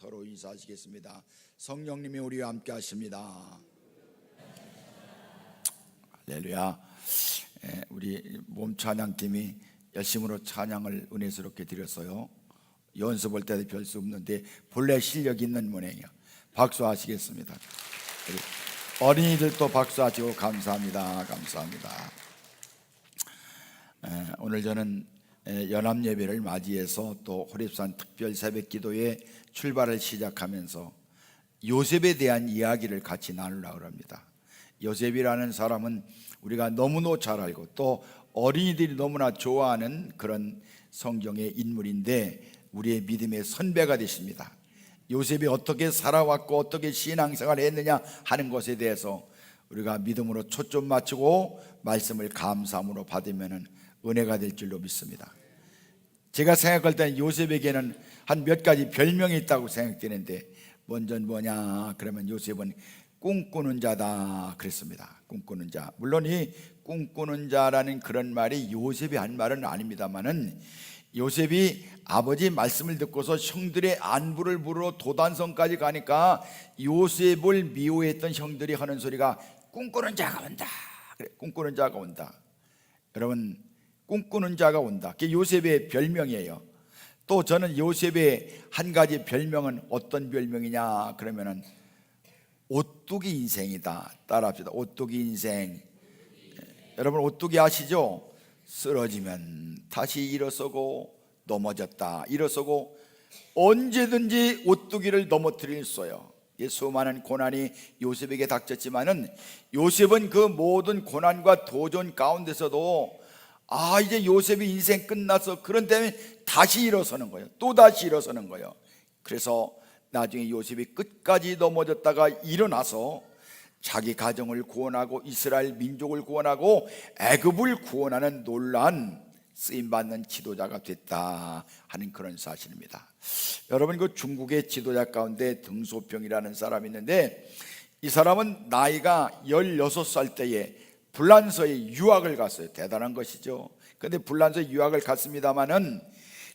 서로 인사하시겠습니다. 성령님이 우리와 함께 하십니다. 할렐루야. 우리 몸 찬양팀이 열심으로 찬양을 은혜스럽게 드렸어요. 연습할 때도 별 수 없는데 본래 실력 있는 모양이에요. 박수하시겠습니다. 어린이들도 박수하시고 감사합니다. 감사합니다. 오늘 저는 연합예배를 맞이해서 또 호렙산 특별 새벽기도의 출발을 시작하면서 요셉에 대한 이야기를 같이 나누려고 합니다. 요셉이라는 사람은 우리가 너무나 잘 알고 또 어린이들이 너무나 좋아하는 그런 성경의 인물인데 우리의 믿음의 선배가 되십니다. 요셉이 어떻게 살아왔고 어떻게 신앙생활을 했느냐 하는 것에 대해서 우리가 믿음으로 초점 맞추고 말씀을 감사함으로 받으면 은혜가 될 줄로 믿습니다. 제가 생각할 때는 요셉에게는 한 몇 가지 별명이 있다고 생각되는데 먼저 뭐냐 그러면 요셉은 꿈꾸는 자다 그랬습니다. 꿈꾸는 자. 물론 이 꿈꾸는 자라는 그런 말이 요셉이 한 말은 아닙니다만은 요셉이 아버지 말씀을 듣고서 형들의 안부를 물어 도단성까지 가니까 요셉을 미워했던 형들이 하는 소리가 꿈꾸는 자가 온다. 그래, 꿈꾸는 자가 온다. 여러분, 꿈꾸는 자가 온다. 그게 요셉의 별명이에요. 또 저는 요셉의 한 가지 별명은 어떤 별명이냐 그러면은 오뚜기 인생이다. 따라합시다. 오뚜기 인생. 여러분 오뚜기 아시죠? 쓰러지면 다시 일어서고 넘어졌다 일어서고 언제든지 오뚜기를 넘어뜨릴 수 있어요. 수많은 고난이 요셉에게 닥쳤지만은 요셉은 그 모든 고난과 도전 가운데서도 이제 요셉의 인생 끝나서 그런 다음에 다시 일어서는 거예요. 또 다시 일어서는 거예요. 그래서 나중에 요셉이 끝까지 넘어졌다가 일어나서 자기 가정을 구원하고 이스라엘 민족을 구원하고 애굽을 구원하는 놀라운 쓰임받는 지도자가 됐다 하는 그런 사실입니다. 여러분, 그 중국의 지도자 가운데 등소평이라는 사람이 있는데 이 사람은 나이가 16살 때에 불란서에 유학을 갔어요. 대단한 것이죠. 그런데 불란서에 유학을 갔습니다마는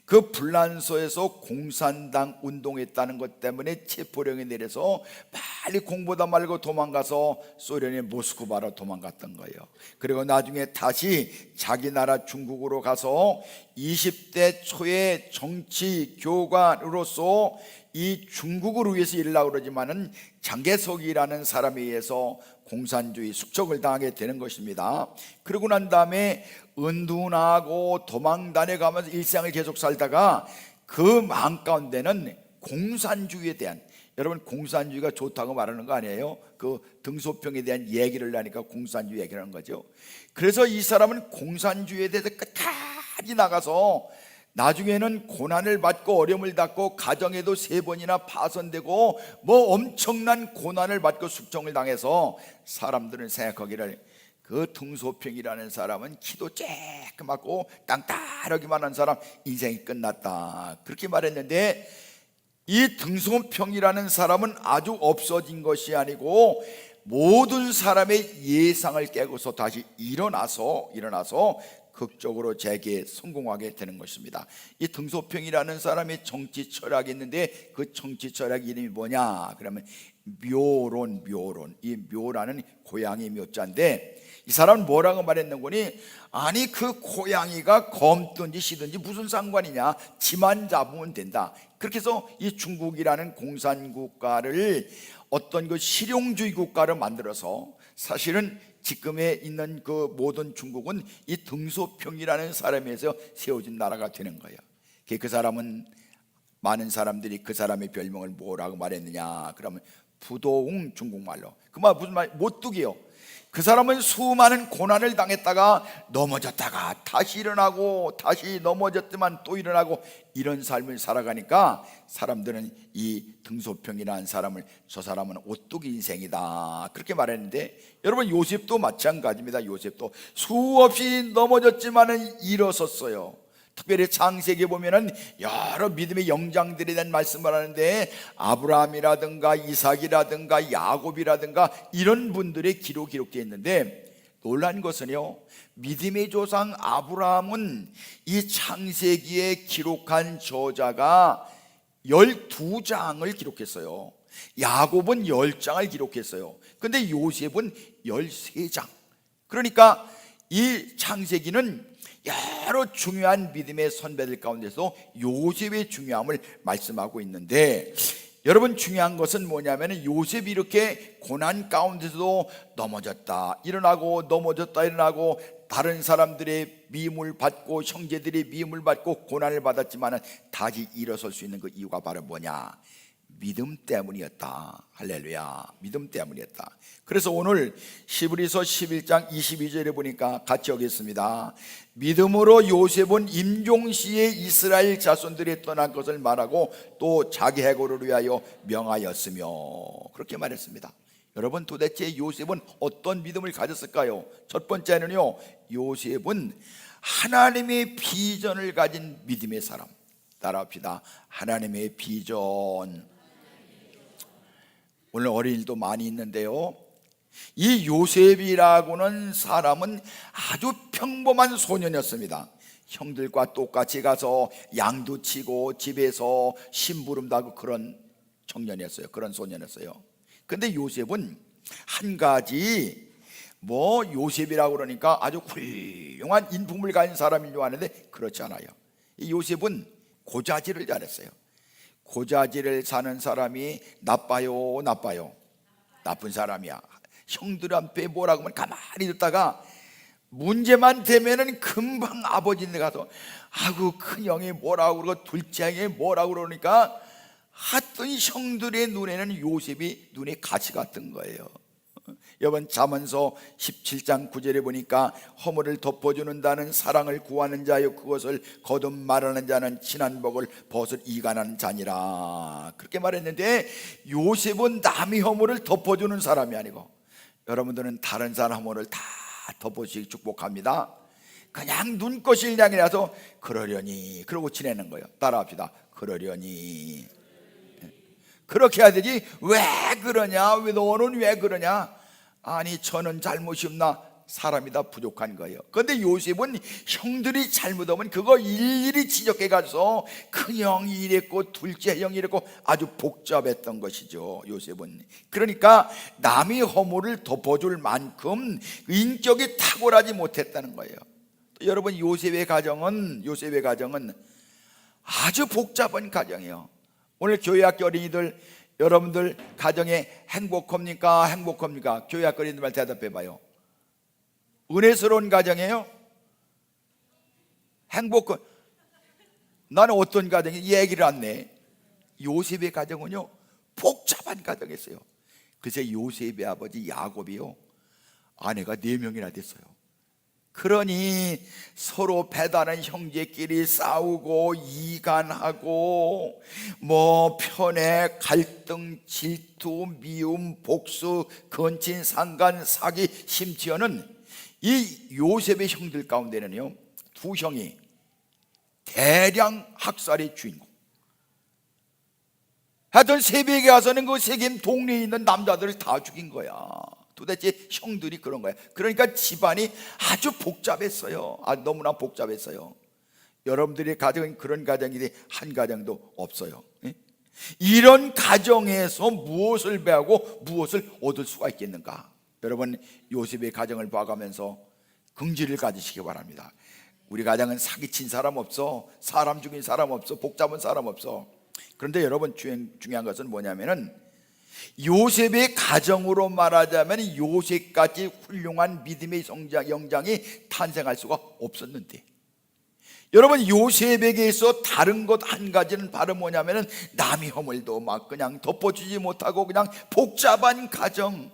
그 불란서에서 공산당 운동했다는 것 때문에 체포령이 내려서 빨리 공부다 말고 도망가서 소련의 모스크바로 도망갔던 거예요. 그리고 나중에 다시 자기 나라 중국으로 가서 20대 초에 정치 교관으로서 이 중국을 위해서 일하려고 그러지만은 장개석이라는 사람에 의해서 공산주의 숙청을 당하게 되는 것입니다. 그러고 난 다음에 은둔하고 도망 다녀가면서 일상을 계속 살다가 그 마음 가운데는 공산주의에 대한, 여러분 공산주의가 좋다고 말하는 거 아니에요? 그 등소평에 대한 얘기를 하니까 공산주의 얘기를 하는 거죠. 그래서 이 사람은 공산주의에 대해서 끝까지 나가서 나중에는 고난을 받고 어려움을 받고 가정에도 3번이나 파손되고 뭐 엄청난 고난을 받고 숙청을 당해서 사람들은 생각하기를 그 등소평이라는 사람은 키도 쬐끄맣고 땅따르기만 한 사람 인생이 끝났다 그렇게 말했는데 이 등소평이라는 사람은 아주 없어진 것이 아니고 모든 사람의 예상을 깨고서 다시 일어나서 극적으로 재기에 성공하게 되는 것입니다. 이 등소평이라는 사람의 정치 철학이 있는데 그 정치 철학 이름이 뭐냐 그러면 묘론. 이 묘라는 고양이 묘자인데 이 사람은 뭐라고 말했는거니 아니 그 고양이가 검든지 시든지 무슨 상관이냐 지만 잡으면 된다. 그렇게 해서 이 중국이라는 공산국가를 어떤 그 실용주의 국가를 만들어서 사실은 지금에 있는 그 모든 중국은 이 등소평이라는 사람에서 세워진 나라가 되는 거예요. 그 사람은 많은 사람들이 그 사람의 별명을 뭐라고 말했느냐 그러면 부도웅, 중국말로 그 말 무슨 말? 못두기요. 그 사람은 수많은 고난을 당했다가 넘어졌다가 다시 일어나고 다시 넘어졌지만 또 일어나고 이런 삶을 살아가니까 사람들은 이 등소평이라는 사람을 저 사람은 오뚜기 인생이다 그렇게 말했는데 여러분 요셉도 마찬가지입니다. 요셉도 수없이 넘어졌지만 일어섰어요. 특별히 창세기에 보면은 여러 믿음의 영장들에 대한 말씀을 하는데 아브라함이라든가 이삭이라든가 야곱이라든가 이런 분들의 기록되어 있는데 놀란 것은요 믿음의 조상 아브라함은 이 창세기에 기록한 저자가 12장을 기록했어요. 야곱은 10장을 기록했어요. 근데 요셉은 13장. 그러니까 이 창세기는 여러 중요한 믿음의 선배들 가운데서 요셉의 중요함을 말씀하고 있는데, 여러분 중요한 것은 뭐냐면 요셉이 이렇게 고난 가운데서도 넘어졌다 일어나고 넘어졌다 일어나고 다른 사람들의 미움을 받고 형제들의 미움을 받고 고난을 받았지만 다시 일어설 수 있는 그 이유가 바로 뭐냐? 믿음 때문이었다. 할렐루야. 믿음 때문이었다. 그래서 오늘 히브리서 11장 22절에 보니까 같이 하겠습니다. 믿음으로 요셉은 임종시에 이스라엘 자손들이 떠난 것을 말하고 또 자기 해고를 위하여 명하였으며, 그렇게 말했습니다. 여러분 도대체 요셉은 어떤 믿음을 가졌을까요? 첫 번째는요, 요셉은 하나님의 비전을 가진 믿음의 사람. 따라합시다. 하나님의 비전. 오늘 어린이도 많이 있는데요, 이 요셉이라고는 사람은 아주 평범한 소년이었습니다. 형들과 똑같이 가서 양도 치고 집에서 심부름도 하고 그런 청년이었어요. 그런 소년이었어요. 근데 요셉은 한 가지, 요셉이라고 그러니까 아주 훌륭한 인품을 가진 사람인 줄 아는데 그렇지 않아요. 이 요셉은 고자질을 잘했어요. 고자질을 사는 사람이 나빠요, 나빠요? 나쁜 사람이야. 형들한테 뭐라고 하면 가만히 듣다가 문제만 되면은 금방 아버지한테 가서 아이고 큰형이 뭐라고 그러고 둘째 형이 뭐라고 그러니까 하여튼 형들의 눈에는 요셉이 눈에 가시 같은 거예요. 여러분 잠언서 17장 9절에 보니까 허물을 덮어주는다는 사랑을 구하는 자요 그것을 거듭 말하는 자는 친한 복을 벗을 이간하는 자니라, 그렇게 말했는데 요셉은 남의 허물을 덮어주는 사람이 아니고, 여러분들은 다른 사람 허물을 다 덮어주시기 축복합니다. 그냥 눈꽃을 향해서 그러려니 그러고 지내는 거예요. 따라합시다. 그러려니. 그렇게 해야 되지. 왜 그러냐? 왜 너는 왜 그러냐? 아니 저는 잘못이 없나? 사람이 다 부족한 거예요. 그런데 요셉은 형들이 잘못하면 그거 일일이 지적해가지고 큰형이 이랬고 둘째 형이 이랬고 아주 복잡했던 것이죠, 요셉은. 그러니까 남의 허물을 덮어줄 만큼 인격이 탁월하지 못했다는 거예요. 여러분 요셉의 가정은 아주 복잡한 가정이에요. 오늘 교회학교 어린이들, 여러분들 가정에 행복합니까? 행복합니까? 교회학교 어린이들 말 대답해 봐요. 은혜스러운 가정이에요? 나는 어떤 가정이 얘기를 안 내. 요셉의 가정은요 복잡한 가정이었어요. 그래서 요셉의 아버지 야곱이요 아내가 4명이나 됐어요. 그러니 서로 배다른 형제끼리 싸우고 이간하고 편애, 갈등, 질투, 미움, 복수, 건친, 상간, 사기, 심지어는 이 요셉의 형들 가운데는요 2형이 대량 학살의 주인공. 하여튼 새벽에 가서는 그 세겜 동네에 있는 남자들을 다 죽인 거야. 도대체 형들이 그런 거야. 그러니까 집안이 아주 복잡했어요. 너무나 복잡했어요. 여러분들의 가정은 그런 가정이 한 가정도 없어요. 이런 가정에서 무엇을 배우고 무엇을 얻을 수가 있겠는가? 여러분 요셉의 가정을 봐가면서 긍지를 가지시기 바랍니다. 우리 가정은 사기친 사람 없어, 사람 죽인 사람 없어, 복잡한 사람 없어. 그런데 여러분 중요한 것은 뭐냐면은 요셉의 가정으로 말하자면 요셉같이 훌륭한 믿음의 영장이 탄생할 수가 없었는데, 여러분 요셉에게 있어 다른 것 한 가지는 바로 뭐냐면은 남의 허물도 막 그냥 덮어주지 못하고 그냥 복잡한 가정,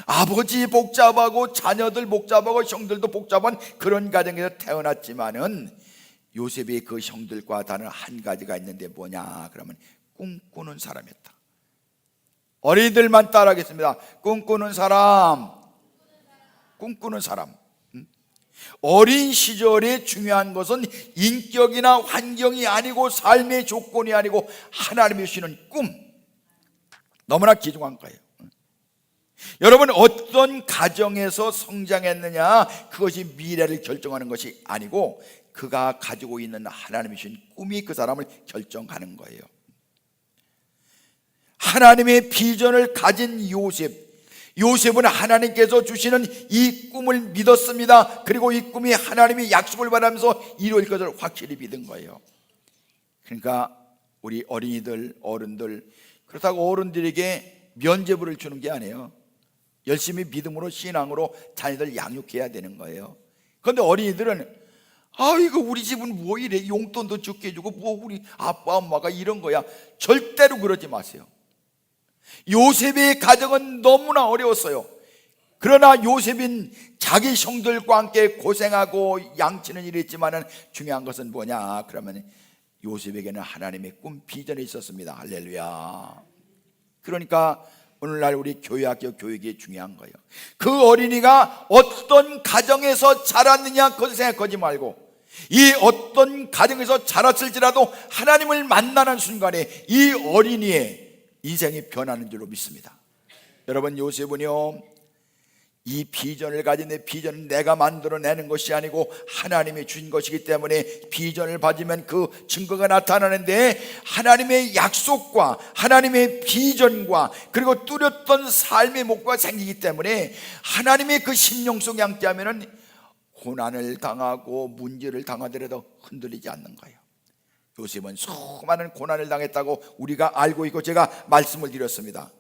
아버지 복잡하고 자녀들 복잡하고 형들도 복잡한 그런 가정에서 태어났지만은 요셉의 그 형들과 다른 한 가지가 있는데 뭐냐 그러면 꿈꾸는 사람이었다. 어린이들만 따라하겠습니다. 꿈꾸는 사람. 어린 시절에 중요한 것은 인격이나 환경이 아니고 삶의 조건이 아니고 하나님이 주시는 꿈, 너무나 귀중한 거예요. 여러분 어떤 가정에서 성장했느냐 그것이 미래를 결정하는 것이 아니고 그가 가지고 있는 하나님이 주신 꿈이 그 사람을 결정하는 거예요. 하나님의 비전을 가진 요셉은 하나님께서 주시는 이 꿈을 믿었습니다. 그리고 이 꿈이 하나님의 약속을 받으면서 이루어질 것을 확실히 믿은 거예요. 그러니까 우리 어린이들, 어른들, 그렇다고 어른들에게 면죄부를 주는 게 아니에요. 열심히 믿음으로, 신앙으로 자녀들 양육해야 되는 거예요. 그런데 어린이들은 이거 우리 집은 뭐 이래, 용돈도 적게 주고 뭐 우리 아빠 엄마가 이런 거야. 절대로 그러지 마세요. 요셉의 가정은 너무나 어려웠어요. 그러나 요셉은 자기 형들과 함께 고생하고 양치는 일했지만 중요한 것은 뭐냐 그러면 요셉에게는 하나님의 꿈, 비전이 있었습니다. 할렐루야. 그러니까 오늘날 우리 교회학교 교육이 중요한 거예요. 그 어린이가 어떤 가정에서 자랐느냐 그것을 생각하지 말고, 이 어떤 가정에서 자랐을지라도 하나님을 만나는 순간에 이 어린이의 인생이 변하는 줄로 믿습니다. 여러분, 요셉은요, 이 비전을 가진 내 비전은 내가 만들어내는 것이 아니고 하나님이 주신 것이기 때문에 비전을 받으면 그 증거가 나타나는데, 하나님의 약속과 하나님의 비전과 그리고 뚜렷던 삶의 목표가 생기기 때문에 하나님의 그 심령 속에 함께하면 고난을 당하고 문제를 당하더라도 흔들리지 않는 거예요. 요셉은 수많은 고난을 당했다고 우리가 알고 있고 제가 말씀을 드렸습니다.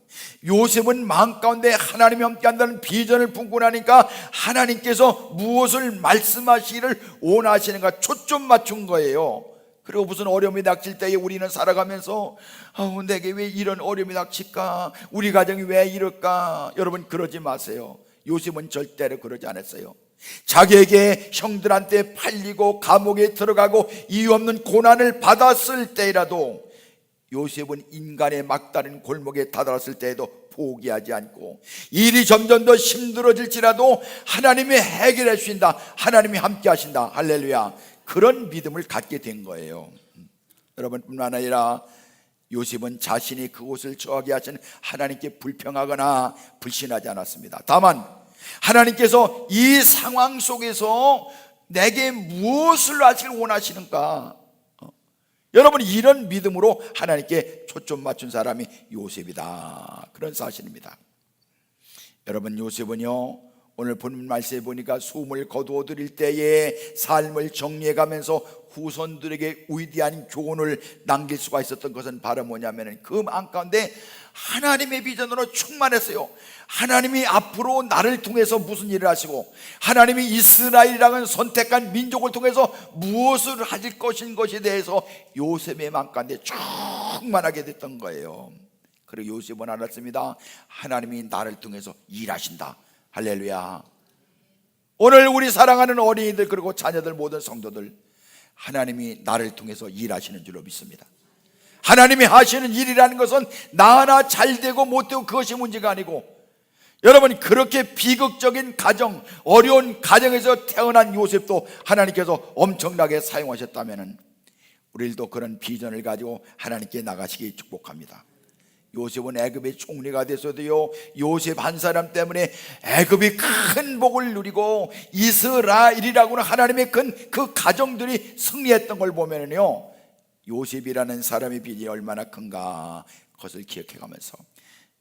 요셉은 마음 가운데 하나님이 함께한다는 비전을 품고 나니까 하나님께서 무엇을 말씀하시기를 원하시는가 초점 맞춘 거예요. 그리고 무슨 어려움이 닥칠 때에 우리는 살아가면서 내게 왜 이런 어려움이 닥칠까, 우리 가정이 왜 이럴까. 여러분, 그러지 마세요. 요셉은 절대로 그러지 않았어요. 자기에게 형들한테 팔리고 감옥에 들어가고 이유 없는 고난을 받았을 때라도 요셉은 인간의 막다른 골목에 다다랐을 때에도 포기하지 않고, 일이 점점 더 힘들어질지라도 하나님이 해결해 주신다, 하나님이 함께 하신다, 할렐루야, 그런 믿음을 갖게 된 거예요. 여러분뿐만 아니라 요셉은 자신이 그곳을 처하게 하신 하나님께 불평하거나 불신하지 않았습니다. 다만 하나님께서 이 상황 속에서 내게 무엇을 하시길 원하시는가, 여러분, 이런 믿음으로 하나님께 초점 맞춘 사람이 요셉이다, 그런 사실입니다. 여러분, 요셉은요, 오늘 본 말씀에 보니까 숨을 거두어 드릴 때에 삶을 정리해가면서 후손들에게 위대한 교훈을 남길 수가 있었던 것은 바로 뭐냐면, 그 마음 가운데 하나님의 비전으로 충만했어요. 하나님이 앞으로 나를 통해서 무슨 일을 하시고, 하나님이 이스라엘이라는 선택한 민족을 통해서 무엇을 하실 것인 것에 대해서 요셉의 마음 가운데 충만하게 됐던 거예요. 그리고 요셉은 알았습니다. 하나님이 나를 통해서 일하신다, 할렐루야. 오늘 우리 사랑하는 어린이들 그리고 자녀들, 모든 성도들, 하나님이 나를 통해서 일하시는 줄로 믿습니다. 하나님이 하시는 일이라는 것은 나 하나 잘 되고 못 되고 그것이 문제가 아니고, 여러분, 그렇게 비극적인 가정, 어려운 가정에서 태어난 요셉도 하나님께서 엄청나게 사용하셨다면 우리들도 그런 비전을 가지고 하나님께 나가시기 축복합니다. 요셉은 애굽의 총리가 됐어도요, 요셉 한 사람 때문에 애굽이 큰 복을 누리고 이스라엘이라고는 하나님의 그 가정들이 승리했던 걸 보면요, 요셉이라는 사람의 빚이 얼마나 큰가 그것을 기억해가면서,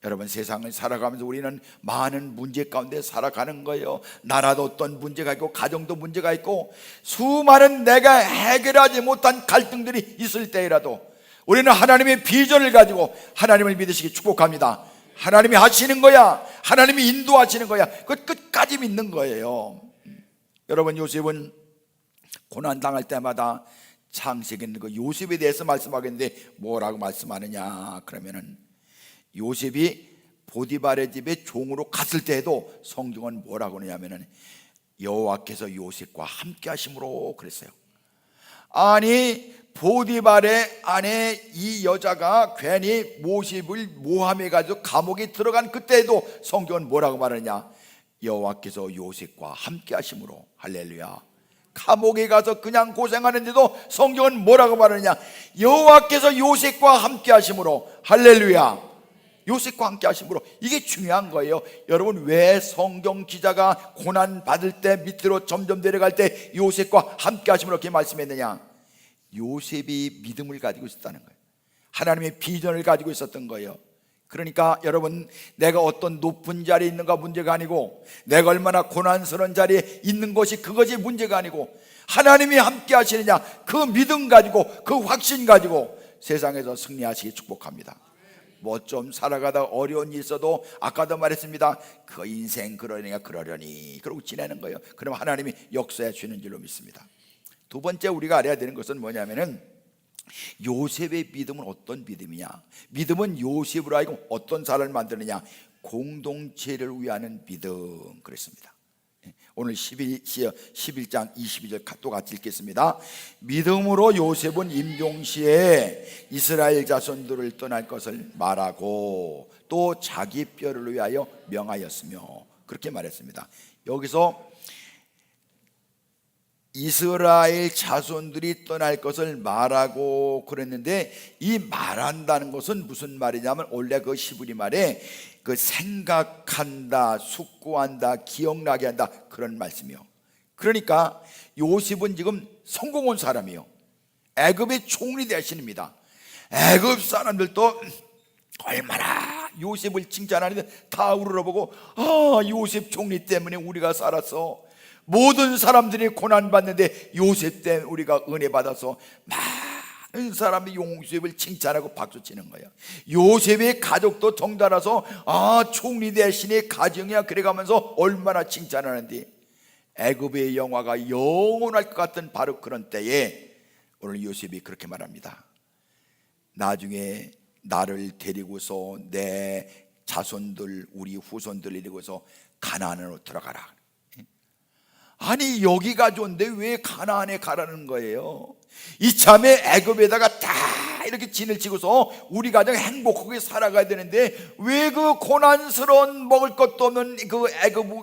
여러분, 세상을 살아가면서 우리는 많은 문제 가운데 살아가는 거예요. 나라도 어떤 문제가 있고 가정도 문제가 있고 수많은 내가 해결하지 못한 갈등들이 있을 때라도 우리는 하나님의 비전을 가지고 하나님을 믿으시기 축복합니다. 하나님이 하시는 거야, 하나님이 인도하시는 거야, 그 끝까지 믿는 거예요. 여러분, 요셉은 고난당할 때마다 창세기에 있는 그 요셉에 대해서 말씀하겠는데 뭐라고 말씀하느냐 그러면은, 요셉이 보디발의 집에 종으로 갔을 때에도 성경은 뭐라고 하냐면은 여호와께서 요셉과 함께 하심으로 그랬어요. 아니, 보디발의 아내 이 여자가 괜히 모습을 모함해 가지고 감옥에 들어간 그때에도 성경은 뭐라고 말하느냐, 여호와께서 요셉과 함께 하심으로, 할렐루야. 감옥에 가서 그냥 고생하는데도 성경은 뭐라고 말하느냐, 여호와께서 요셉과 함께 하심으로, 할렐루야. 요셉과 함께 하심으로, 이게 중요한 거예요. 여러분, 왜 성경 기자가 고난 받을 때 밑으로 점점 내려갈 때 요셉과 함께 하심으로 이렇게 말씀했느냐, 요셉이 믿음을 가지고 있었다는 거예요. 하나님의 비전을 가지고 있었던 거예요. 그러니까 여러분, 내가 어떤 높은 자리에 있는가 문제가 아니고, 내가 얼마나 고난스러운 자리에 있는 것이 그것이 문제가 아니고, 하나님이 함께 하시느냐, 그 믿음 가지고, 그 확신 가지고 세상에서 승리하시기 축복합니다. 뭐 좀 살아가다 어려운 일이 있어도 아까도 말했습니다. 그 인생 그러니까 그러려니 그러고 지내는 거예요. 그럼 하나님이 역사해 주는 줄로 믿습니다. 두 번째 우리가 알아야 되는 것은 뭐냐면은, 요셉의 믿음은 어떤 믿음이냐? 믿음은 요셉으로 하여금 어떤 사람을 만드느냐? 공동체를 위하는 믿음. 그랬습니다. 오늘 11장 22절 또 같이 읽겠습니다. 믿음으로 요셉은 임종시에 이스라엘 자손들을 떠날 것을 말하고 또 자기 뼈를 위하여 명하였으며, 그렇게 말했습니다. 여기서 이스라엘 자손들이 떠날 것을 말하고 그랬는데, 이 말한다는 것은 무슨 말이냐면, 원래 그 히브리 말에 그 생각한다, 숙고한다, 기억나게 한다, 그런 말씀이요. 그러니까 요셉은 지금 성공 온 사람이요, 애굽의 총리 대신입니다. 애굽 사람들도 얼마나 요셉을 칭찬하는데 다 우러러보고, 아, 요셉 총리 때문에 우리가 살았어. 모든 사람들이 고난받는데 요셉 때문에 우리가 은혜 받아서 많은 사람이 요셉을 칭찬하고 박수치는 거예요. 요셉의 가족도 덩달아서, 아, 총리 대신의 가정이야 그래가면서 얼마나 칭찬하는데, 애굽의 영화가 영원할 것 같은 바로 그런 때에 오늘 요셉이 그렇게 말합니다. 나중에 나를 데리고서 내 자손들, 우리 후손들 데리고서 가나안으로 들어가라. 아니, 여기가 좋은데 왜 가나안에 가라는 거예요? 이참에 애굽에다가 다 이렇게 진을 치고서 우리 가정 행복하게 살아가야 되는데, 왜 그 고난스러운 먹을 것도 없는 그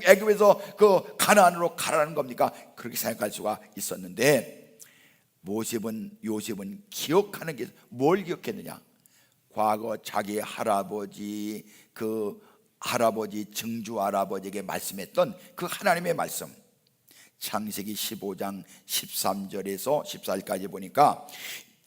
애굽에서 그 가나안으로 가라는 겁니까? 그렇게 생각할 수가 있었는데, 요셉은 기억하는 게, 뭘 기억했느냐? 과거 자기 할아버지, 그 할아버지, 증조 할아버지에게 말씀했던 그 하나님의 말씀, 창세기 15장 13절에서 14절까지 보니까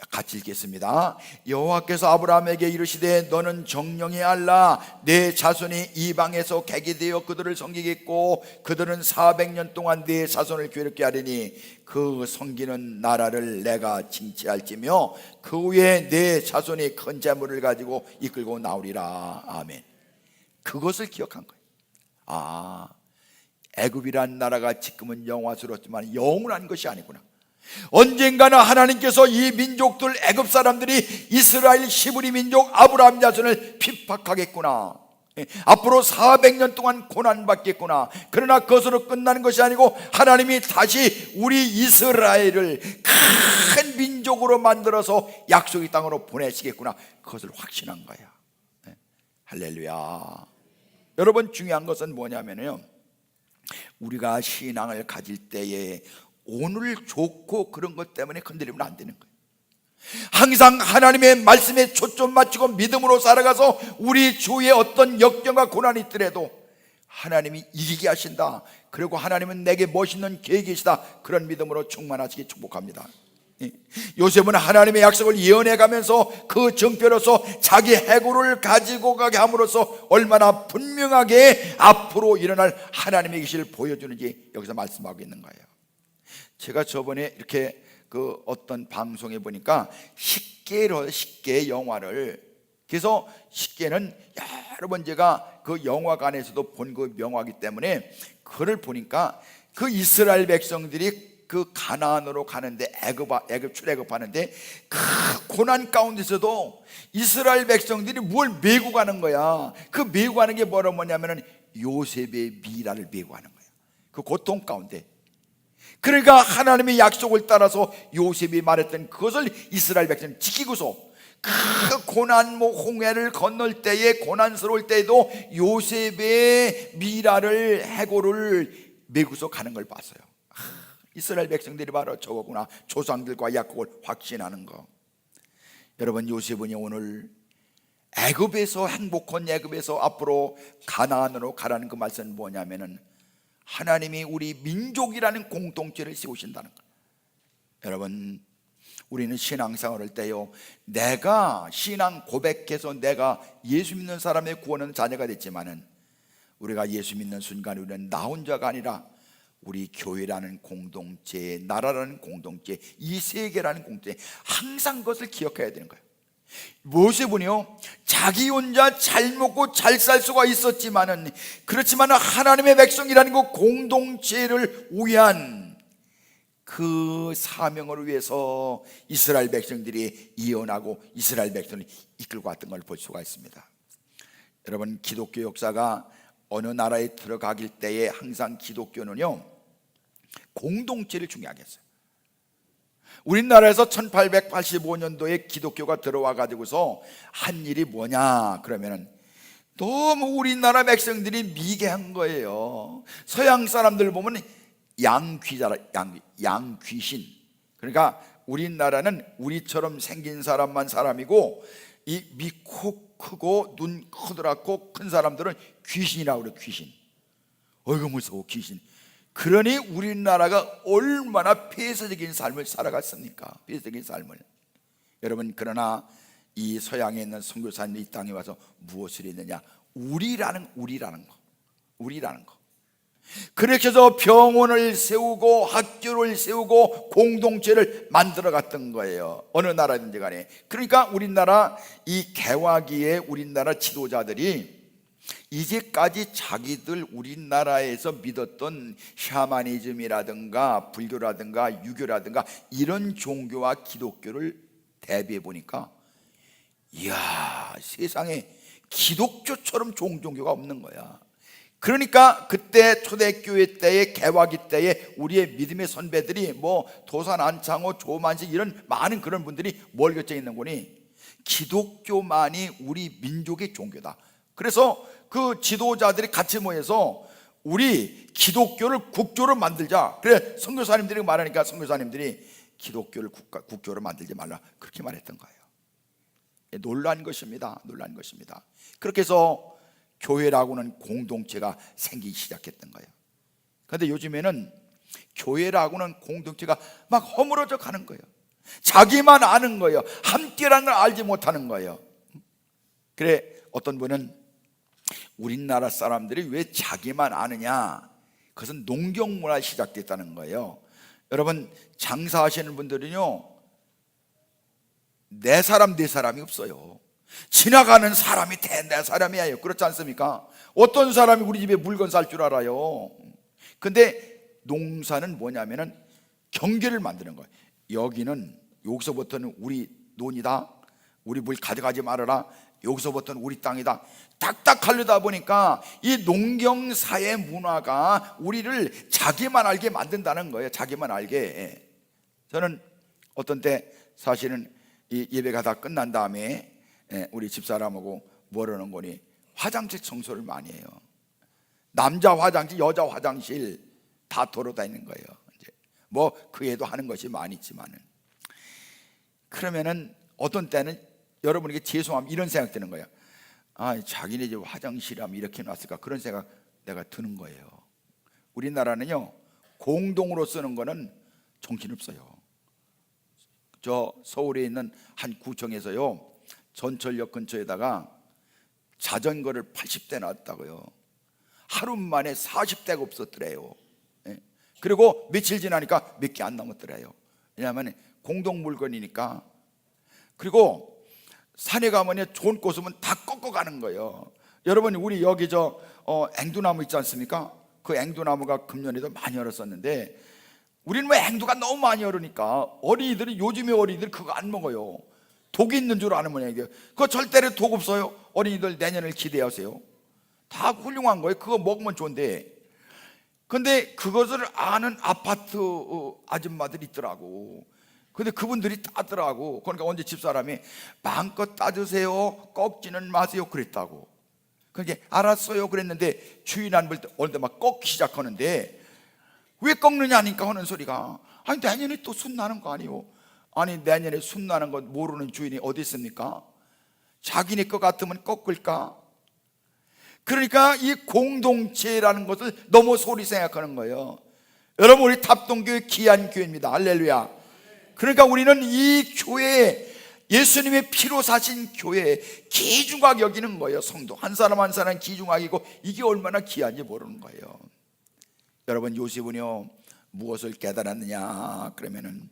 같이 읽겠습니다. 여호와께서 아브라함에게 이르시되 너는 정령히 알라. 내 자손이 이방에서 객이 되어 그들을 섬기겠고 그들은 400년 동안 내 자손을 괴롭게 하리니 그 섬기는 나라를 내가 징치할지며 그 후에 내 자손이 큰 재물을 가지고 이끌고 나오리라. 아멘. 그것을 기억한 거예요. 아, 애굽이란 나라가 지금은 영화스럽지만 영원한 것이 아니구나. 언젠가는 하나님께서 이 민족들, 애굽 사람들이 이스라엘 히브리 민족 아브라함 자손을 핍박하겠구나. 앞으로 400년 동안 고난받겠구나. 그러나 그것으로 끝나는 것이 아니고 하나님이 다시 우리 이스라엘을 큰 민족으로 만들어서 약속의 땅으로 보내시겠구나. 그것을 확신한 거야. 할렐루야. 여러분, 중요한 것은 뭐냐면요, 우리가 신앙을 가질 때에 오늘 좋고 그런 것 때문에 건드리면 안 되는 거예요. 항상 하나님의 말씀에 초점 맞추고 믿음으로 살아가서 우리 주위에 어떤 역경과 고난이 있더라도 하나님이 이기게 하신다, 그리고 하나님은 내게 멋있는 계획이 계시다, 그런 믿음으로 충만하시기 축복합니다. 요셉은 하나님의 약속을 예언해가면서 그 증표로서 자기 해골을 가지고 가게 함으로써 얼마나 분명하게 앞으로 일어날 하나님의 계시를 보여주는지 여기서 말씀하고 있는 거예요. 제가 저번에 이렇게 그 어떤 방송에 보니까 쉽게 영화를, 그래서 쉽게는 여러 번 제가 그 영화관에서도 본 그 명화이기 때문에 그걸 보니까 그 이스라엘 백성들이 그 가나안으로 가는데 애굽 출애굽하는데 그 고난 가운데서도 이스라엘 백성들이 뭘 메고 가는 거야. 그 메고 가는 게 뭐냐면은 요셉의 미라를 메고 가는 거야, 그 고통 가운데. 그러니까 하나님의 약속을 따라서 요셉이 말했던 그것을 이스라엘 백성이 지키고서 그 고난, 홍해를 건널 때에, 고난스러울 때에도 요셉의 미라를, 해골을 메고서 가는 걸 봤어요. 이스라엘 백성들이 바로 저거구나. 조상들과 약속을 확신하는 거. 여러분, 요셉은 오늘 애굽에서, 행복한 애굽에서 앞으로 가나안으로 가라는 그 말씀은 뭐냐면은 하나님이 우리 민족이라는 공동체를 세우신다는 거. 여러분, 우리는 신앙생활을 때요, 내가 신앙 고백해서 내가 예수 믿는 사람의 구원은 자녀가 됐지만은 우리가 예수 믿는 순간 우리는 나 혼자가 아니라 우리 교회라는 공동체, 나라라는 공동체, 이 세계라는 공동체, 항상 그것을 기억해야 되는 거예요. 모세는요, 자기 혼자 잘 먹고 잘 살 수가 있었지만은, 그렇지만 하나님의 백성이라는 그 공동체를 위한 그 사명을 위해서 이스라엘 백성들이 이언하고 이스라엘 백성을 이끌고 왔던 걸 볼 수가 있습니다. 여러분, 기독교 역사가 어느 나라에 들어가길 때에 항상 기독교는요, 공동체를 중요하게 했어요. 우리나라에서 1885년도에 기독교가 들어와 가지고서 한 일이 뭐냐 그러면은, 너무 우리나라 백성들이 미개한 거예요. 서양 사람들 보면 양귀신. 그러니까 우리나라는 우리처럼 생긴 사람만 사람이고, 이 코 크고 눈 커다랗고 큰 사람들은 귀신이라고 그래요. 귀신. 어이구 무서워, 귀신. 그러니 우리나라가 얼마나 폐쇄적인 삶을 살아갔습니까? 폐쇄적인 삶을. 여러분, 그러나 이 서양에 있는 선교사님이 이 땅에 와서 무엇을 했느냐? 우리라는 거. 그렇게 해서 병원을 세우고 학교를 세우고 공동체를 만들어 갔던 거예요. 어느 나라든지 간에. 그러니까 우리나라 이 개화기에 우리나라 지도자들이 이제까지 자기들 우리나라에서 믿었던 샤머니즘이라든가 불교라든가 유교라든가 이런 종교와 기독교를 대비해 보니까, 이야, 세상에 기독교처럼 좋은 종교가 없는 거야. 그러니까 그때 초대교회 때에, 개화기 때에 우리의 믿음의 선배들이 뭐 도산 안창호, 조만식 이런 많은 그런 분들이 뭘 결정해 있는 거니? 기독교만이 우리 민족의 종교다. 그래서 그 지도자들이 같이 모여서 우리 기독교를 국교로 만들자. 그래, 선교사님들이 말하니까 선교사님들이 기독교를 국교로 만들지 말라, 그렇게 말했던 거예요. 놀란 것입니다. 그렇게 해서 교회라고는 공동체가 생기기 시작했던 거예요. 그런데 요즘에는 교회라고는 공동체가 막 허물어져 가는 거예요. 자기만 아는 거예요. 함께라는 걸 알지 못하는 거예요. 그래, 어떤 분은 우리나라 사람들이 왜 자기만 아느냐, 그것은 농경문화 시작됐다는 거예요. 여러분, 장사하시는 분들은요, 내 사람이 없어요. 지나가는 사람이 내 사람이에요. 그렇지 않습니까? 어떤 사람이 우리 집에 물건 살 줄 알아요? 근데 농사는 뭐냐면은 경계를 만드는 거예요. 여기서부터는 우리 논이다, 우리 물 가져가지 말아라, 여기서부터는 우리 땅이다, 딱딱 하려다 보니까 이 농경사의 문화가 우리를 자기만 알게 만든다는 거예요. 자기만 알게. 저는 어떤 때 사실은 이 예배가 다 끝난 다음에 우리 집사람하고 뭐라는 거니, 화장실 청소를 많이 해요. 남자 화장실, 여자 화장실 다 돌아다니는 거예요. 이제 뭐 그 애도 하는 것이 많이 있지만은, 그러면은 어떤 때는 여러분에게 죄송함 이런 생각 드는 거예요. 아, 자기네 집 화장실이라면 이렇게 놨을까, 그런 생각 내가 드는 거예요. 우리나라는요, 공동으로 쓰는 거는 정신없어요. 저 서울에 있는 한 구청에서요, 전철역 근처에다가 자전거를 80대 놨다고요. 하루 만에 40대가 없었더래요. 그리고 며칠 지나니까 몇 개 안 남았더래요. 왜냐하면 공동 물건이니까. 그리고 산에 가면 좋은 꽃이면 다 꺾어가는 거예요. 여러분, 우리 여기 앵두나무 있지 않습니까? 그 앵두나무가 금년에도 많이 열었었는데, 우리는 왜 앵두가 너무 많이 열으니까 어린이들이, 요즘의 어린이들 그거 안 먹어요. 독이 있는 줄 아는 모양이에요. 그거 절대로 독 없어요. 어린이들 내년을 기대하세요. 다 훌륭한 거예요. 그거 먹으면 좋은데. 근데 그것을 아는 아파트 아줌마들이 있더라고. 근데 그분들이 따더라고. 그러니까 언제 집사람이 마음껏 따주세요, 꺾지는 마세요 그랬다고. 그게 알았어요 그랬는데, 주인 안 볼 때 어느 때 막 꺾기 시작하는데, 왜 꺾느냐니까 하는 소리가, 아니 내년에 또 순 나는 거 아니요? 아니 내년에 순 나는 거 모르는 주인이 어디 있습니까? 자기네 거 같으면 꺾을까? 그러니까 이 공동체라는 것을 너무 소리 생각하는 거예요. 여러분, 우리 탑동교회 귀한 교회입니다. 할렐루야. 그러니까 우리는 이 교회에, 예수님의 피로 사신 교회에 귀중하게 여기는 거예요. 성도 한 사람 한 사람 귀중하게 여기고, 이게 얼마나 귀한지 모르는 거예요. 여러분, 요셉은요 무엇을 깨달았느냐 그러면은,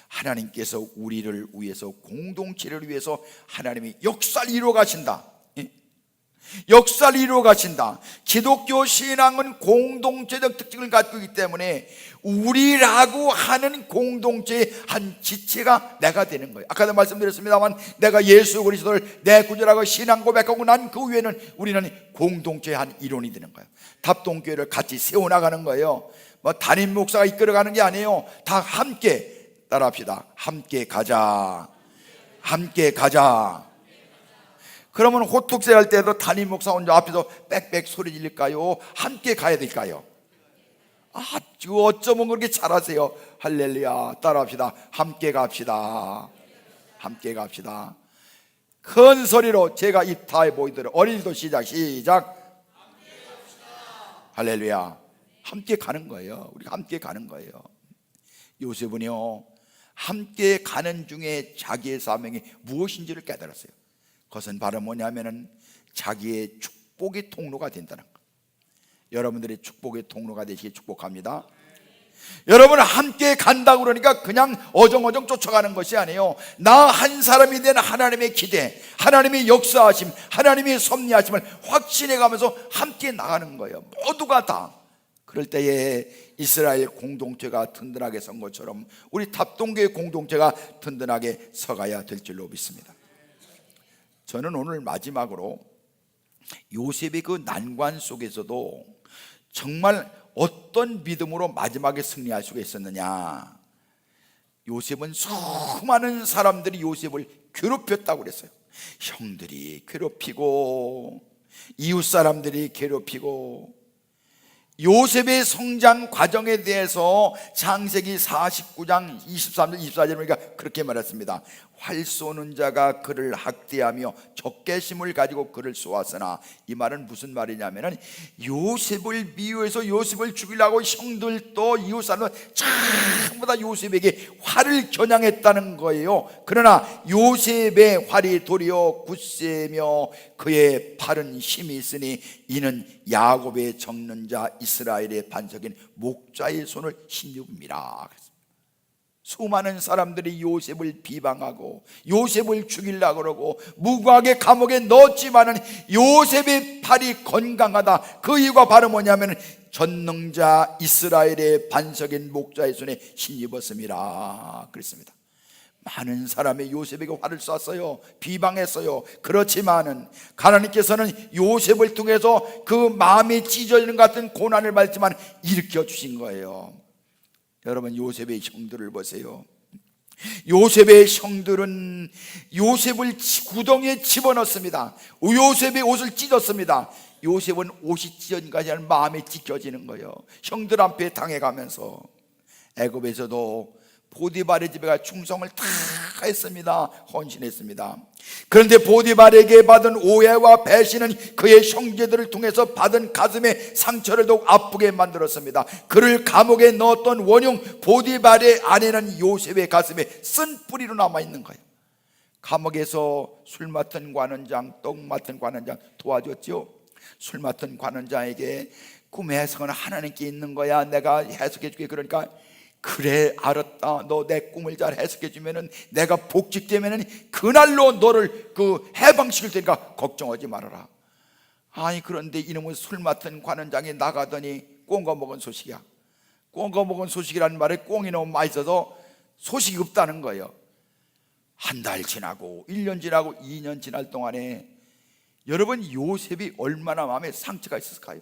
하나님께서 우리를 위해서, 공동체를 위해서 하나님이 역사를 이루어 가신다. 역사를 이루어 가신다. 기독교 신앙은 공동체적 특징을 갖고 있기 때문에 우리라고 하는 공동체의 한 지체가 내가 되는 거예요. 아까도 말씀드렸습니다만, 내가 예수 그리스도를 내 구주라고 신앙 고백하고 난 그 후에는 우리는 공동체의 한 일원이 되는 거예요. 답동교회를 같이 세워나가는 거예요. 뭐 담임 목사가 이끌어가는 게 아니에요. 다 함께 따라합시다. 함께 가자. 함께 가자. 그러면 호tuk새 할 때도 담임 목사 혼자 앞에서 빽빽 소리 질릴까요? 함께 가야 될까요? 어쩌면 그렇게 잘하세요. 할렐루야. 따라합시다. 함께 갑시다. 함께 갑시다. 큰 소리로 제가 입 다 보이도록, 어린이도 시작. 할렐루야. 함께 가는 거예요. 우리가 함께 가는 거예요. 요셉은요 함께 가는 중에 자기의 사명이 무엇인지를 깨달았어요. 그것은 바로 뭐냐면은 자기의 축복의 통로가 된다는 것. 여러분들이 축복의 통로가 되시길 축복합니다. 여러분, 함께 간다고 그러니까 그냥 어정어정 쫓아가는 것이 아니에요. 나 한 사람이 된 하나님의 기대, 하나님의 역사하심, 하나님의 섭리하심을 확신해 가면서 함께 나가는 거예요. 모두가 다. 그럴 때에 이스라엘 공동체가 든든하게 선 것처럼 우리 답동교회 공동체가 든든하게 서가야 될 줄로 믿습니다. 저는 오늘 마지막으로 요셉의 그 난관 속에서도 정말 어떤 믿음으로 마지막에 승리할 수가 있었느냐. 요셉은 수많은 사람들이 요셉을 괴롭혔다고 그랬어요. 형들이 괴롭히고, 이웃 사람들이 괴롭히고. 요셉의 성장 과정에 대해서 창세기 49장 23절 24절에 보니까 그렇게 말했습니다. 활 쏘는 자가 그를 학대하며 적개심을 가지고 그를 쏘았으나, 이 말은 무슨 말이냐면은 요셉을 미워해서 요셉을 죽이려고 형들도 이웃 사람들 전부 다 요셉에게 활을 겨냥했다는 거예요. 그러나 요셉의 활이 도리어 굳세며 그의 팔은 힘이 있으니 이는 야곱의 적는 자 이스라엘의 반석인 목자의 손을 힘입니다. 수많은 사람들이 요셉을 비방하고 요셉을 죽이려고 그러고 무고하게 감옥에 넣었지만은 요셉의 팔이 건강하다. 그 이유가 바로 뭐냐면 전능자 이스라엘의 반석인 목자의 손에 힘입었습니다. 그랬습니다. 많은 사람이 요셉에게 화를 쐈어요. 비방했어요. 그렇지만은 하나님께서는 요셉을 통해서 그 마음이 찢어지는 것 같은 고난을 받지만 일으켜 주신 거예요. 여러분, 요셉의 형들을 보세요. 요셉의 형들은 요셉을 구덩이에 집어넣습니다. 요셉의 옷을 찢었습니다. 요셉은 옷이 찢어진까지 하는 마음이 찢겨지는 거예요. 형들 앞에 당해가면서. 애굽에서도 보디발의 집에 가 충성을 다 했습니다. 헌신했습니다. 그런데 보디발에게 받은 오해와 배신은 그의 형제들을 통해서 받은 가슴의 상처를 더욱 아프게 만들었습니다. 그를 감옥에 넣었던 원흉 보디발의 아내는 요셉의 가슴에 쓴 뿌리로 남아있는 거예요. 감옥에서 술 맡은 관원장, 떡 맡은 관원장 도와줬죠. 술 맡은 관원장에게 꿈의 해석은 하나님께 있는 거야, 내가 해석해 줄게. 그러니까 그래, 알았다. 너 내 꿈을 잘 해석해 주면은 내가 복직되면은 그날로 너를 해방시킬 테니까 걱정하지 말아라. 아니, 그런데 이놈은 술 맡은 관원장이 나가더니 꽁거 먹은 소식이야. 꽁거 먹은 소식이라는 말에 꽁이 너무 맛있어서 소식이 없다는 거예요. 한 달 지나고 1년 지나고 2년 지날 동안에 여러분, 요셉이 얼마나 마음에 상처가 있었을까요?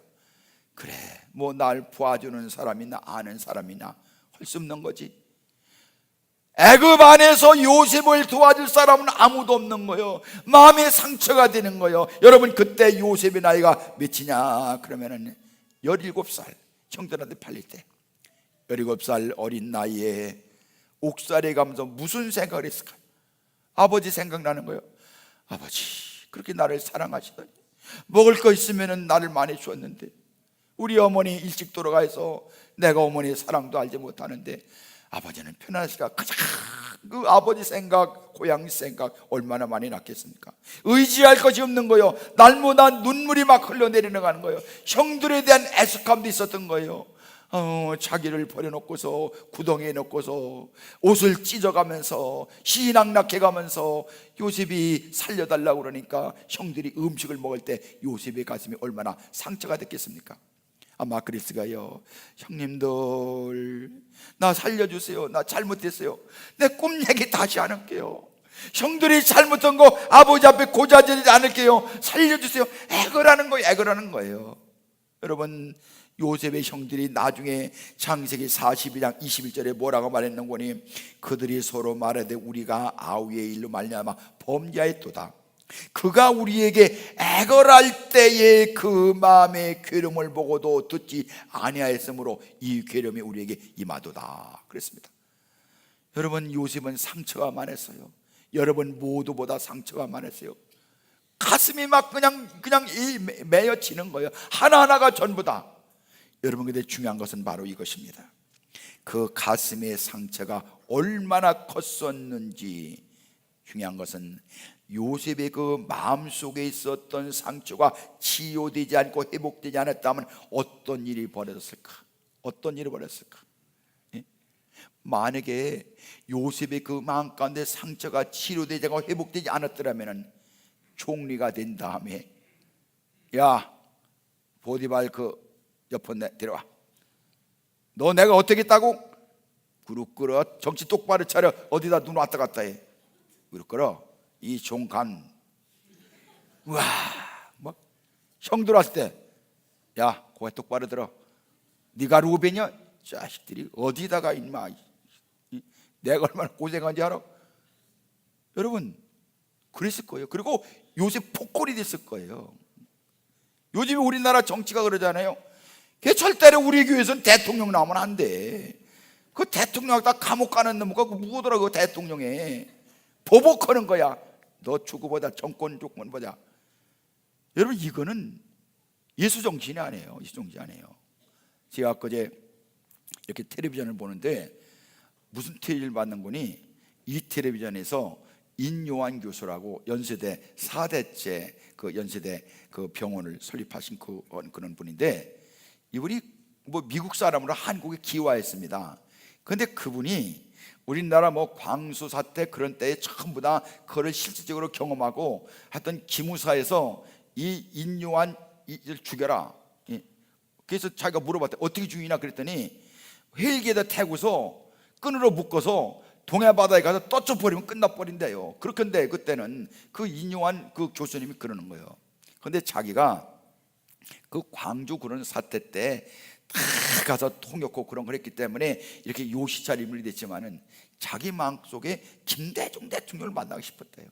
그래, 뭐 날 도와주는 사람이나 아는 사람이나 할 수 없는 거지. 애굽 안에서 요셉을 도와줄 사람은 아무도 없는 거예요. 마음의 상처가 되는 거예요. 여러분, 그때 요셉의 나이가 몇이냐 그러면은 17살, 형들한테 팔릴 때 17살 어린 나이에 옥살에 가면서 무슨 생각을 했을까요? 아버지 생각나는 거예요. 아버지, 그렇게 나를 사랑하시더니 먹을 거 있으면은 나를 많이 주었는데, 우리 어머니 일찍 돌아가서 내가 어머니의 사랑도 알지 못하는데 아버지는 편안하시라. 그 아버지 생각, 고향 생각 얼마나 많이 났겠습니까? 의지할 것이 없는 거예요. 날마다 눈물이 막 흘러내리는 거예요. 형들에 대한 애석함도 있었던 거예요. 자기를 버려놓고서 구덩이에 넣고서 옷을 찢어가면서 시낙낙해가면서 요셉이 살려달라고 그러니까 형들이 음식을 먹을 때 요셉의 가슴이 얼마나 상처가 됐겠습니까? 아마 그리스가요, 형님들 나 살려주세요. 나 잘못했어요. 내 꿈 얘기 다시 안 할게요. 형들이 잘못한 거 아버지 앞에 고자질하지 않을게요. 살려주세요. 애걸하는 거예요. 애걸하는 거예요. 여러분, 요셉의 형들이 나중에 창세기 42장 21절에 뭐라고 말했는 거니? 그들이 서로 말하되 우리가 아우의 일로 말미암아 범죄하였도다. 그가 우리에게 애걸할 때에 그 마음의 괴로움을 보고도 듣지 아니하였으므로 이 괴로움이 우리에게 임하도다 그랬습니다. 여러분, 요셉은 상처가 많았어요. 여러분 모두보다 상처가 많았어요. 가슴이 막 그냥 메어치는 거예요. 하나하나가 전부 다. 여러분, 근데 중요한 것은 바로 이것입니다. 그 가슴의 상처가 얼마나 컸었는지, 중요한 것은 요셉의 그 마음속에 있었던 상처가 치유되지 않고 회복되지 않았다면 어떤 일이 벌어졌을까? 어떤 일이 벌어졌을까? 만약에 요셉의 그 마음 가운데 상처가 치료되지 않고 회복되지 않았더라면 총리가 된 다음에, 야 보디발 그 여폰 데려와. 너 내가 어떻게 했다고? 그룹 끌어. 정치 똑바로 차려. 어디다 눈 왔다 갔다 해. 그룹 끌어. 이 종간. 우와, 뭐 형들 왔을 때, 야 고개 똑바로 들어. 네가 루벤이야? 자식들이 어디다가 임마, 내가 얼마나 고생한지 알아? 여러분, 그랬을 거예요. 그리고 요셉 폭골이 됐을 거예요. 요즘에 우리나라 정치가 그러잖아요. 절대로 우리 교회에서는 대통령 나오면 안 돼. 그 대통령 다 감옥 가는 놈과 그 무거더라고. 그 대통령에 보복하는 거야. 너 주고보다 정권 조건 보자. 여러분, 이거는 예수 정신이 아니에요. 예수 정신이 아니에요. 제가 그제 이렇게 텔레비전을 보는데 무슨 테레비를 받는 거니, 이 텔레비전에서 인요한 교수라고 연세대 4대째 그 연세대 그 병원을 설립하신 그런 분인데, 이분이 뭐 미국 사람으로 한국에 기화했습니다. 그런데 그분이 우리나라 뭐 광수 사태 그런 때에 전부 다 그걸 실질적으로 경험하고 하여튼 기무사에서 이 인요한 이를 죽여라. 그래서 자기가 물어봤대. 어떻게 죽이냐 그랬더니 헬기에다 태고서 끈으로 묶어서 동해 바다에 가서 떠쳐버리면 끝나버린대요. 그렇건데 그때는 그 인요한 그 교수님이 그러는 거예요. 그런데 자기가 그 광주 그런 사태 때 다 가서 통역하고 그런 걸 했기 때문에 이렇게 요시찰 인물이 됐지만은 자기 마음속에 김대중 대통령을 만나고 싶었대요.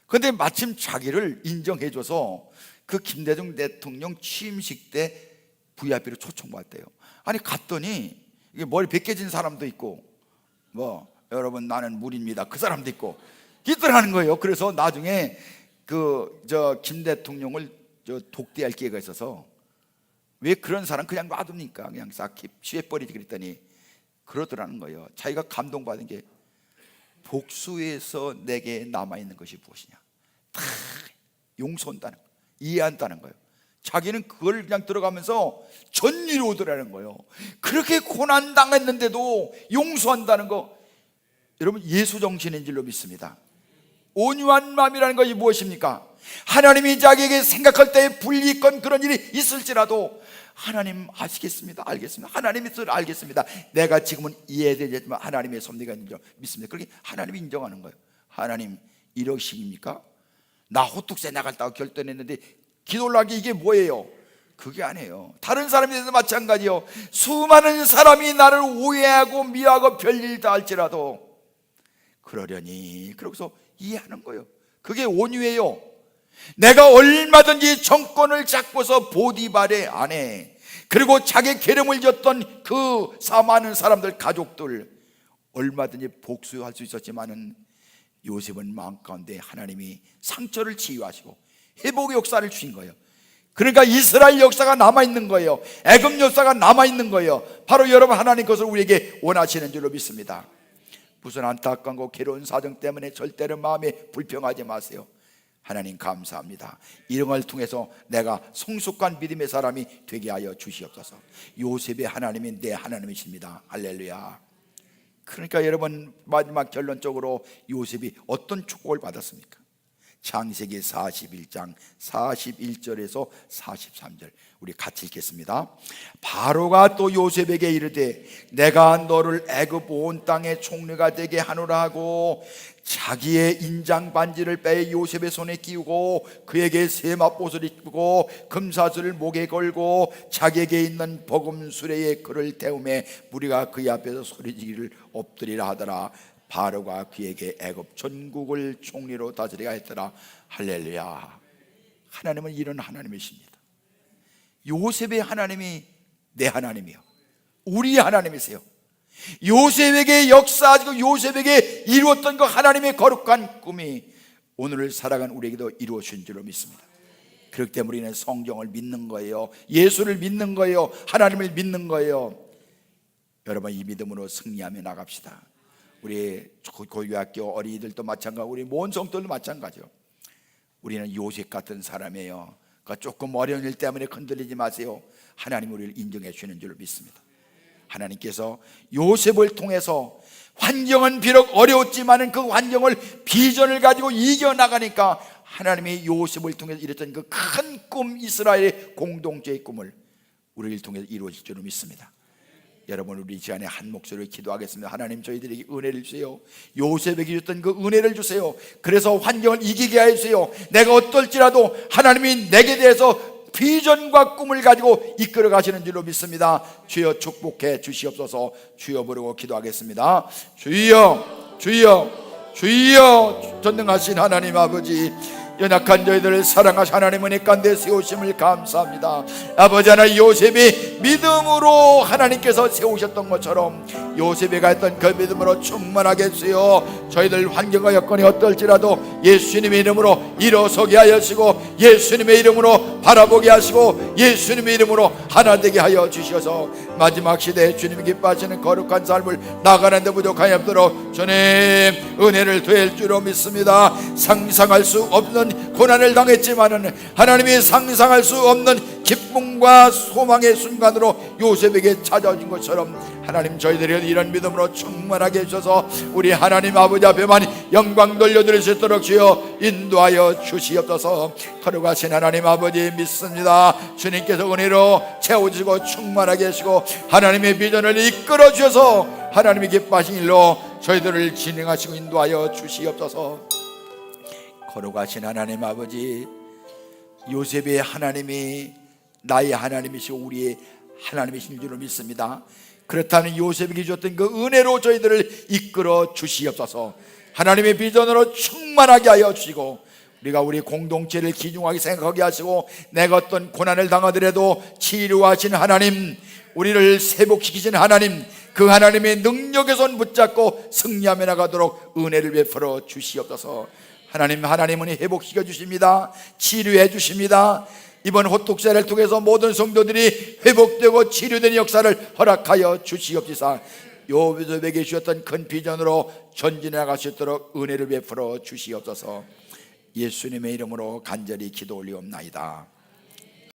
그런데 마침 자기를 인정해줘서 그 김대중 대통령 취임식 때 VIP로 초청받았대요. 아니 갔더니 이게 머리 벗겨진 사람도 있고, 뭐 여러분 나는 물입니다 그 사람도 있고 있더라는 거예요. 그래서 나중에 김 대통령을 독대할 기회가 있어서, 왜 그런 사람 그냥 놔둡니까? 그냥 싹 취해버리지 그랬더니 그러더라는 거예요. 자기가 감동받은 게, 복수에서 내게 남아있는 것이 무엇이냐, 다 용서한다는 거예요. 이해한다는 거예요. 자기는 그걸 그냥 들어가면서 전율이 오더라는 거예요. 그렇게 고난당했는데도 용서한다는 거, 여러분 예수 정신인 줄로 믿습니다. 온유한 마음이라는 것이 무엇입니까? 하나님이 자기에게 생각할 때에 불이익건 그런 일이 있을지라도 하나님 아시겠습니다. 알겠습니다. 하나님의 뜻을 알겠습니다. 내가 지금은 이해되지만 하나님의 섭리가 있는 줄 믿습니다. 그렇게 하나님이 인정하는 거예요. 하나님 이러시입니까? 나 호뚝새 나갈다고 결단했는데 기도를 이게 뭐예요? 그게 아니에요. 다른 사람에 대해서 마찬가지요. 수많은 사람이 나를 오해하고 미워하고 별일 다 할지라도 그러려니, 그러고서 이해하는 거예요. 그게 온유예요. 내가 얼마든지 정권을 잡고서 보디발의 아내, 그리고 자기 계름을 졌던 그 많은 사람들 가족들 얼마든지 복수할 수 있었지만은 요셉은 마음 가운데 하나님이 상처를 치유하시고 회복의 역사를 주신 거예요. 그러니까 이스라엘 역사가 남아있는 거예요. 애굽 역사가 남아있는 거예요. 바로 여러분, 하나님 것을 우리에게 원하시는 줄로 믿습니다. 무슨 안타깝고 괴로운 사정 때문에 절대로 마음에 불평하지 마세요. 하나님 감사합니다. 이런 걸 통해서 내가 성숙한 믿음의 사람이 되게 하여 주시옵소서. 요셉의 하나님이 내 하나님이십니다. 할렐루야. 그러니까 여러분, 마지막 결론적으로 요셉이 어떤 축복을 받았습니까? 창세기 41장 41절에서 43절 우리 같이 읽겠습니다. 바로가 또 요셉에게 이르되 내가 너를 애굽 온 땅의 총리가 되게 하노라 하고 자기의 인장 반지를 빼 요셉의 손에 끼우고 그에게 세마포를 입고 금사슬을 목에 걸고 자기에게 있는 복음 수레에 그를 태우매 무리가 그의 앞에서 소리지기를 엎드리라 하더라. 바로가 그에게 애굽 전국을 총리로 다스리게 했더라. 할렐루야. 하나님은 이런 하나님이십니다. 요셉의 하나님이 내 하나님이요, 우리 하나님이세요. 요셉에게 역사하시고 요셉에게 이루었던 그 하나님의 거룩한 꿈이 오늘을 살아간 우리에게도 이루어진 줄로 믿습니다. 그렇기 때문에 우리는 성경을 믿는 거예요. 예수를 믿는 거예요. 하나님을 믿는 거예요. 여러분, 이 믿음으로 승리하며 나갑시다. 우리 고유학교 어린이들도 마찬가지고 우리 모든 성도들도 마찬가지요. 우리는 요셉 같은 사람이에요. 그러니까 조금 어려운 일 때문에 흔들리지 마세요. 하나님 우리를 인정해 주시는 줄 믿습니다. 하나님께서 요셉을 통해서 환경은 비록 어려웠지만 그 환경을 비전을 가지고 이겨나가니까 하나님이 요셉을 통해서 이뤘던 그 큰 꿈, 이스라엘의 공동체의 꿈을 우리를 통해서 이루어질 줄 믿습니다. 여러분, 우리 이 시간에 한 목소리로 기도하겠습니다. 하나님, 저희들에게 은혜를 주세요. 요셉에게 줬던 그 은혜를 주세요. 그래서 환경을 이기게 해주세요. 내가 어떨지라도 하나님이 내게 대해서 비전과 꿈을 가지고 이끌어 가시는 줄로 믿습니다. 주여 축복해 주시옵소서. 주여 부르고 기도하겠습니다. 주여, 주여, 주여. 전능하신 하나님 아버지, 연약한 저희들을 사랑하신 하나님 은혜 가운데 세우심을 감사합니다. 아버지 하나님, 요셉이 믿음으로 하나님께서 세우셨던 것처럼 요셉이가 했던 그 믿음으로 충만하게 해주세요. 저희들 환경과 여건이 어떨지라도 예수님의 이름으로 일어서게 하시고 예수님의 이름으로 바라보게 하시고 예수님의 이름으로 하나 되게 하여 주셔서 마지막 시대에 주님이 기뻐하시는 거룩한 삶을 나가는 데 부족함이 없도록 주님 은혜를 더할 줄로 믿습니다. 상상할 수 없는 고난을 당했지만은 하나님이 상상할 수 없는 기쁨과 소망의 순간으로 요셉에게 찾아진 것처럼 하나님, 저희들이 이런 믿음으로 충만하게 해주셔서 우리 하나님 아버지 앞에만 영광 돌려드릴 수 있도록 주여 인도하여 주시옵소서. 거룩하신 하나님 아버지 믿습니다. 주님께서 은혜로 채워주시고 충만하게 하시고 하나님의 비전을 이끌어 주셔서 하나님이 기뻐하신 일로 저희들을 진행하시고 인도하여 주시옵소서. 거룩하신 하나님 아버지, 요셉의 하나님이 나의 하나님이시고 우리의 하나님이신 줄로 믿습니다. 그렇다면 요셉에게 주셨던 그 은혜로 저희들을 이끌어 주시옵소서. 하나님의 비전으로 충만하게 하여 주시고 우리가 우리 공동체를 귀중하게 생각하게 하시고 내가 어떤 고난을 당하더라도 치료하신 하나님, 우리를 회복시키신 하나님, 그 하나님의 능력의 손 붙잡고 승리하며 나가도록 은혜를 베풀어 주시옵소서. 하나님은 회복시켜 주십니다. 치료해 주십니다. 이번 호독제를 통해서 모든 성도들이 회복되고 치료되는 역사를 허락하여 주시옵소서. 요셉에게 주셨던 큰 비전으로 전진해 나갈 수 있도록 은혜를 베풀어 주시옵소서. 예수님의 이름으로 간절히 기도 올리옵나이다.